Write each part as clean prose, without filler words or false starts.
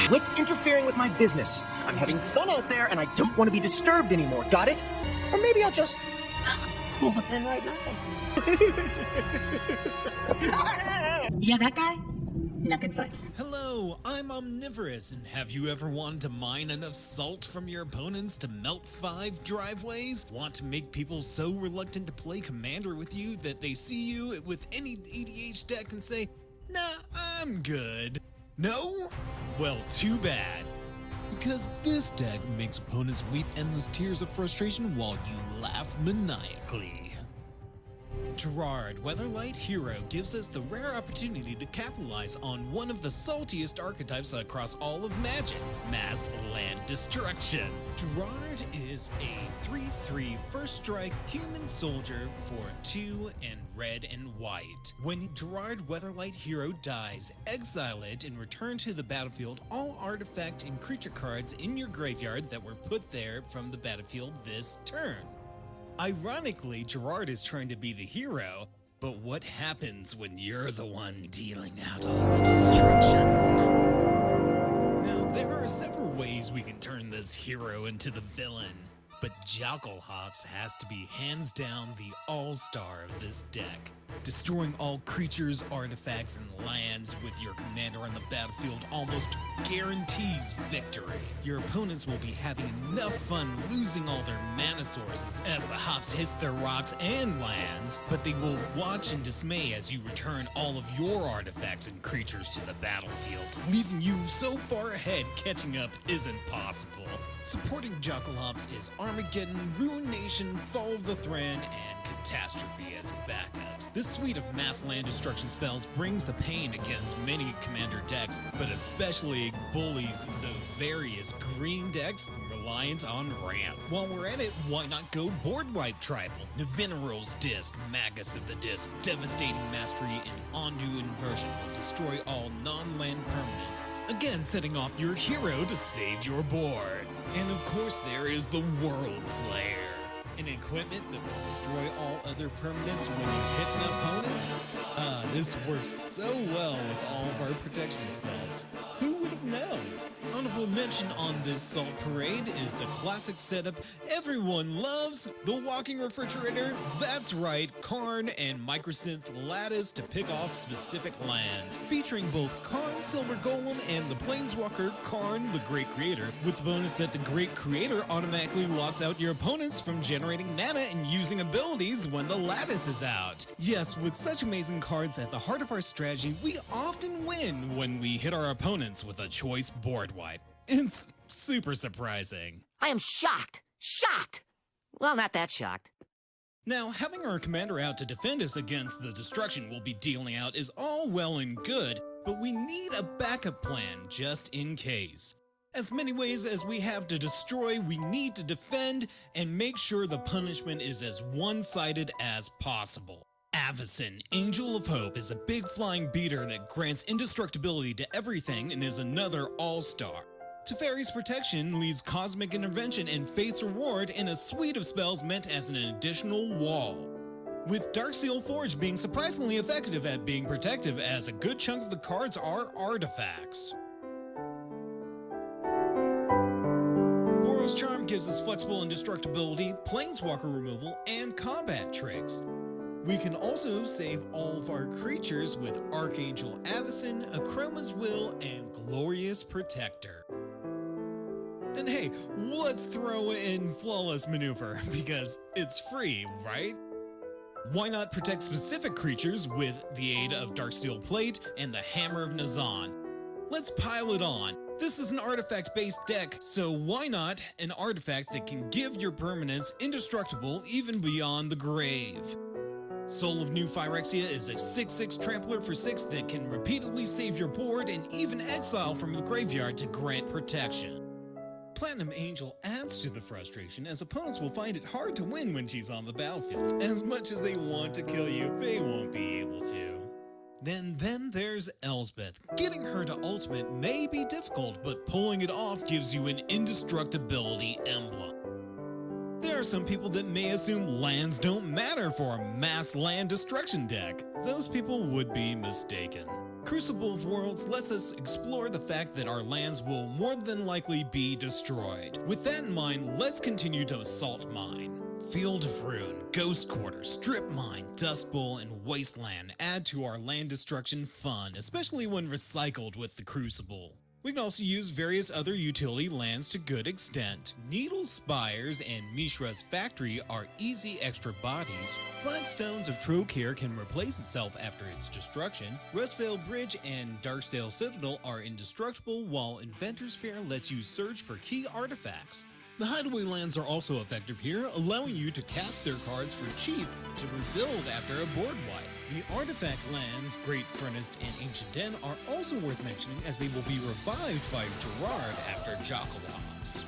Quit interfering with my business. I'm having fun out there, and I don't want to be disturbed anymore. Got it? Or maybe I'll just pull it in right now. Yeah, that guy? Knuckin' Fuzz. Hello, I'm Omnivorous, and have you ever wanted to mine enough salt from your opponents to melt 5 driveways? Want to make people so reluctant to play Commander with you that they see you with any EDH deck and say, nah, I'm good? No? Well, too bad. Because this deck makes opponents weep endless tears of frustration while you laugh maniacally. Gerard, Weatherlight Hero, gives us the rare opportunity to capitalize on one of the saltiest archetypes across all of Magic, mass land destruction. Gerard is a 3/3 first strike human soldier for 2 and red and white. When Gerard Weatherlight Hero dies, exile it and return to the battlefield all artifact and creature cards in your graveyard that were put there from the battlefield this turn. Ironically, Gerard is trying to be the hero, but what happens when you're the one dealing out all the destruction? Now, there are several ways we can turn this hero into the villain, but Jackalhops has to be hands down the all-star of this deck. Destroying all creatures, artifacts, and lands with your commander on the battlefield almost guarantees victory. Your opponents will be having enough fun losing all their mana sources as the hops hits their rocks and lands, but they will watch in dismay as you return all of your artifacts and creatures to the battlefield, leaving you so far ahead catching up isn't possible. Supporting Jackalhops is Armageddon, Ruination, Fall of the Thran, and Catastrophe as backups. This suite of mass land destruction spells brings the pain against many commander decks, but especially bullies the various green decks reliant on ramp. While we're at it, why not go board wipe tribal? Navineral's Disc, Magus of the Disc, Devastating Mastery, and Ondu Inversion will destroy all non-land permanents, again setting off your hero to save your board. And of course there is the World Slayer, an equipment that will destroy all other permanents when you hit an opponent. This works so well with all of our protection spells. Who would have known? Honorable mention on this Salt Parade is the classic setup everyone loves, the walking refrigerator. That's right, Karn and Microsynth Lattice to pick off specific lands, featuring both Karn Silver Golem and the Planeswalker Karn the Great Creator, with the bonus that the Great Creator automatically locks out your opponents from generating mana and using abilities when the Lattice is out. Yes, with such amazing cards at the heart of our strategy, we often win when we hit our opponents with a choice board wipe. It's super surprising. I am shocked. Shocked! Well, not that shocked. Now, having our commander out to defend us against the destruction we'll be dealing out is all well and good, but we need a backup plan just in case. As many ways as we have to destroy, we need to defend and make sure the punishment is as one-sided as possible. Avacyn, Angel of Hope, is a big flying beater that grants indestructibility to everything and is another all-star. Teferi's Protection leads Cosmic Intervention and Fate's Reward in a suite of spells meant as an additional wall, with Darksteel Forge being surprisingly effective at being protective, as a good chunk of the cards are artifacts. Borrow's Charm gives us flexible indestructibility, planeswalker removal, and combat tricks. We can also save all of our creatures with Archangel Avacyn, Akroma's Will, and Glorious Protector. And hey, let's throw in Flawless Maneuver, because it's free, right? Why not protect specific creatures with the aid of Darksteel Plate and the Hammer of Nazan? Let's pile it on. This is an artifact-based deck, so why not an artifact that can give your permanents indestructible even beyond the grave? Soul of New Phyrexia is a 6/6 trampler for 6 that can repeatedly save your board and even exile from the graveyard to grant protection. Platinum Angel adds to the frustration, as opponents will find it hard to win when she's on the battlefield. As much as they want to kill you, they won't be able to. Then there's Elspeth. Getting her to ultimate may be difficult, but pulling it off gives you an indestructibility emblem. There are some people that may assume lands don't matter for a mass land destruction deck. Those people would be mistaken. Crucible of Worlds lets us explore the fact that our lands will more than likely be destroyed. With that in mind, let's continue to assault mine. Field of Ruin, Ghost Quarter, Strip Mine, Dust Bowl, and Wasteland add to our land destruction fun, especially when recycled with the Crucible. We can also use various other utility lands to good extent. Needle Spires and Mishra's Factory are easy extra bodies. Flagstones of Trocare can replace itself after its destruction. Rustvale Bridge and Darksail Citadel are indestructible, while Inventor's Fair lets you search for key artifacts. The hideaway lands are also effective here, allowing you to cast their cards for cheap to rebuild after a board wipe. The artifact lands, Great Furnace and Ancient Den, are also worth mentioning as they will be revived by Gerard after Jokalops.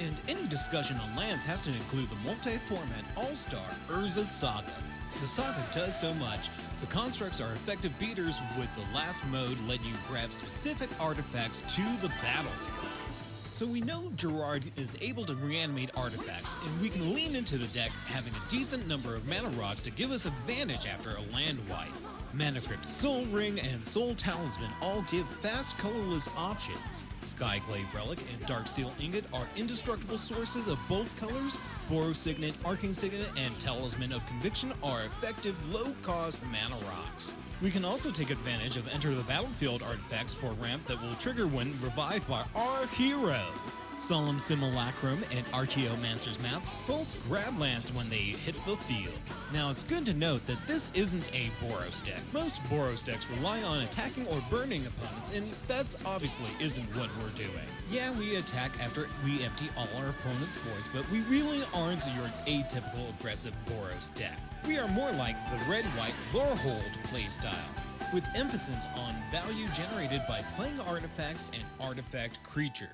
And any discussion on lands has to include the multi-format all-star Urza Saga. The Saga does so much. The constructs are effective beaters, with the last mode letting you grab specific artifacts to the battlefield. So we know Gerard is able to reanimate artifacts, and we can lean into the deck having a decent number of mana rocks to give us advantage after a land wipe. Mana Crypt, Soul Ring, and Soul Talisman all give fast colorless options. Skyglaive Relic and Darksteel Ingot are indestructible sources of both colors. Boros Signet, Arcane Signet, and Talisman of Conviction are effective low-cost mana rocks. We can also take advantage of Enter the Battlefield artifacts for ramp that will trigger when revived by our hero. Solemn Simulacrum and Archaeomancer's Map both grab lands when they hit the field. Now it's good to note that this isn't a Boros deck. Most Boros decks rely on attacking or burning opponents, and that's obviously isn't what we're doing. Yeah, we attack after we empty all our opponent's boards, but we really aren't your atypical aggressive Boros deck. We are more like the red-white Lorehold playstyle, with emphasis on value generated by playing artifacts and artifact creatures.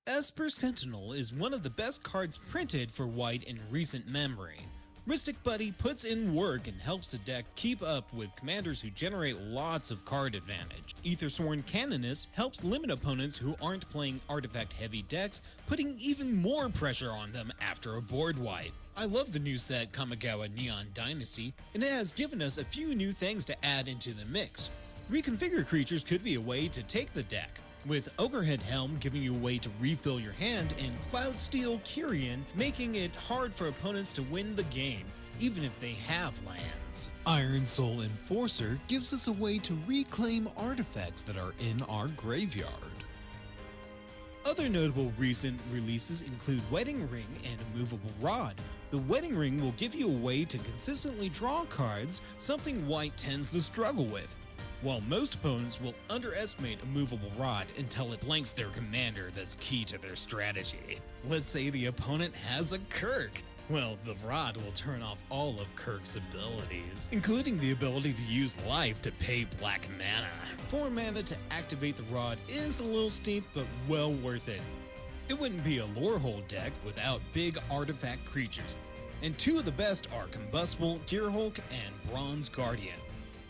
Esper Sentinel is one of the best cards printed for white in recent memory. Mystic Buddy puts in work and helps the deck keep up with commanders who generate lots of card advantage. Aethersworn Canonist helps limit opponents who aren't playing artifact-heavy decks, putting even more pressure on them after a board wipe. I love the new set Kamigawa Neon Dynasty, and it has given us a few new things to add into the mix. Reconfigure creatures could be a way to take the deck, with Ogrehead Helm giving you a way to refill your hand, and Cloudsteel Kyrian making it hard for opponents to win the game, even if they have lands. Iron Soul Enforcer gives us a way to reclaim artifacts that are in our graveyard. Other notable recent releases include Wedding Ring and Immovable Rod. The Wedding Ring will give you a way to consistently draw cards, something white tends to struggle with, while most opponents will underestimate Immovable Rod until it blanks their commander that's key to their strategy. Let's say the opponent has a Kirk. Well, the Rod will turn off all of Kirk's abilities, including the ability to use life to pay black mana. 4 mana to activate the Rod is a little steep, but well worth it. It wouldn't be a Lorehold deck without big artifact creatures, and 2 of the best are Combustible Gearhulk and Bronze Guardian.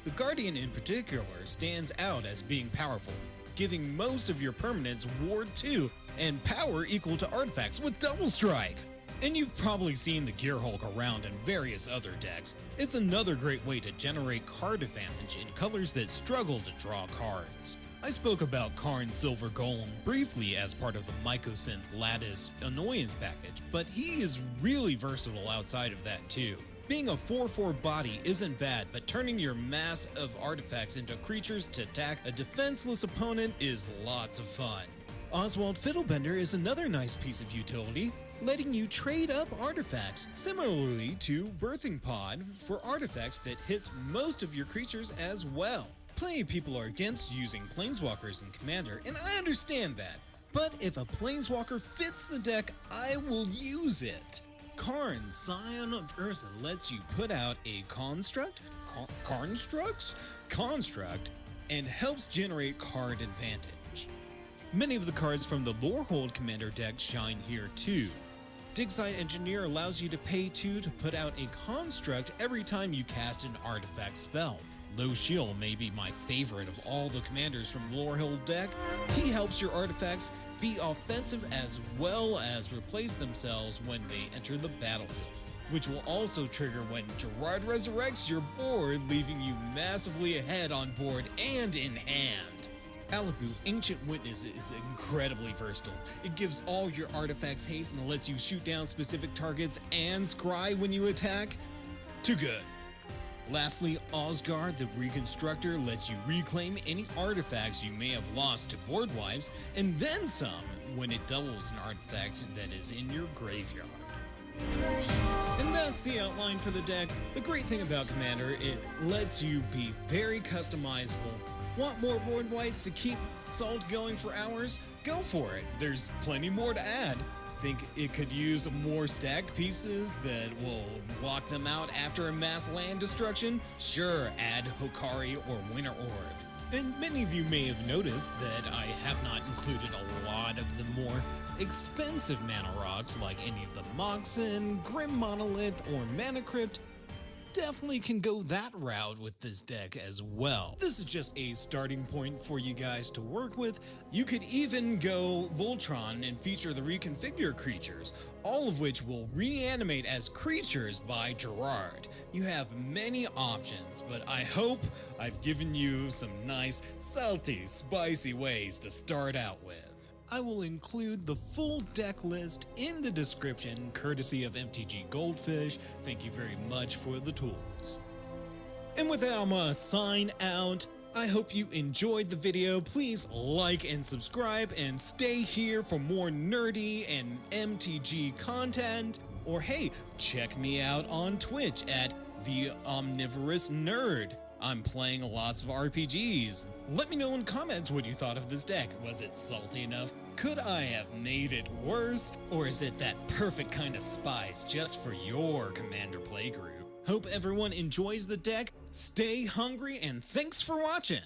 The Guardian in particular stands out as being powerful, giving most of your permanents Ward 2 and power equal to artifacts with Double Strike. And you've probably seen the Gearhulk around in various other decks. It's another great way to generate card advantage in colors that struggle to draw cards. I spoke about Karn Silver Golem briefly as part of the Mycosynth Lattice Annoyance package, but he is really versatile outside of that too. Being a 4/4 body isn't bad, but turning your mass of artifacts into creatures to attack a defenseless opponent is lots of fun. Oswald Fiddlebender is another nice piece of utility, letting you trade up artifacts, similarly to Birthing Pod, for artifacts that hits most of your creatures as well. Plenty of people are against using Planeswalkers in Commander, and I understand that, but if a Planeswalker fits the deck, I will use it. Karn, Scion of Urza, lets you put out a construct, and helps generate card advantage. Many of the cards from the Lorehold Commander deck shine here too. Digsite Engineer allows you to pay 2 to put out a construct every time you cast an artifact spell. Low Shield may be my favorite of all the commanders from the Lorehold deck. He helps your artifacts be offensive as well as replace themselves when they enter the battlefield. which will also trigger when Gerard resurrects your board, leaving you massively ahead on board and in hand. Alibu, Ancient Witness is incredibly versatile. It gives all your artifacts haste and lets you shoot down specific targets and scry when you attack. Too good. Lastly, Osgard the Reconstructor lets you reclaim any artifacts you may have lost to board wipes, and then some when it doubles an artifact that is in your graveyard. And that's the outline for the deck. The great thing about Commander, it lets you be very customizable. Want more board wipes to keep Salt going for hours? Go for it. There's plenty more to add. Think it could use more stack pieces that will lock them out after a mass land destruction? Sure, add Hokari or Winter Orb. And many of you may have noticed that I have not included a lot of the more expensive mana rocks like any of the Moxen, Grim Monolith, or Mana Crypt. Definitely can go that route with this deck as well. This is just a starting point for you guys to work with. You could even go Voltron and feature the reconfigure creatures, all of which will reanimate as creatures by Gerard. You have many options, but I hope I've given you some nice, salty, spicy ways to start out with. I will include the full deck list in the description, courtesy of MTG Goldfish. Thank you very much for the tools. And with that, I'm gonna sign out. I hope you enjoyed the video. Please like and subscribe and stay here for more nerdy and MTG content. Or hey, check me out on Twitch at The Omnivorous Nerd. I'm playing lots of RPGs. Let me know in the comments what you thought of this deck. Was it salty enough? Could I have made it worse? Or is it that perfect kind of spice just for your Commander playgroup? Hope everyone enjoys the deck, stay hungry, and thanks for watching!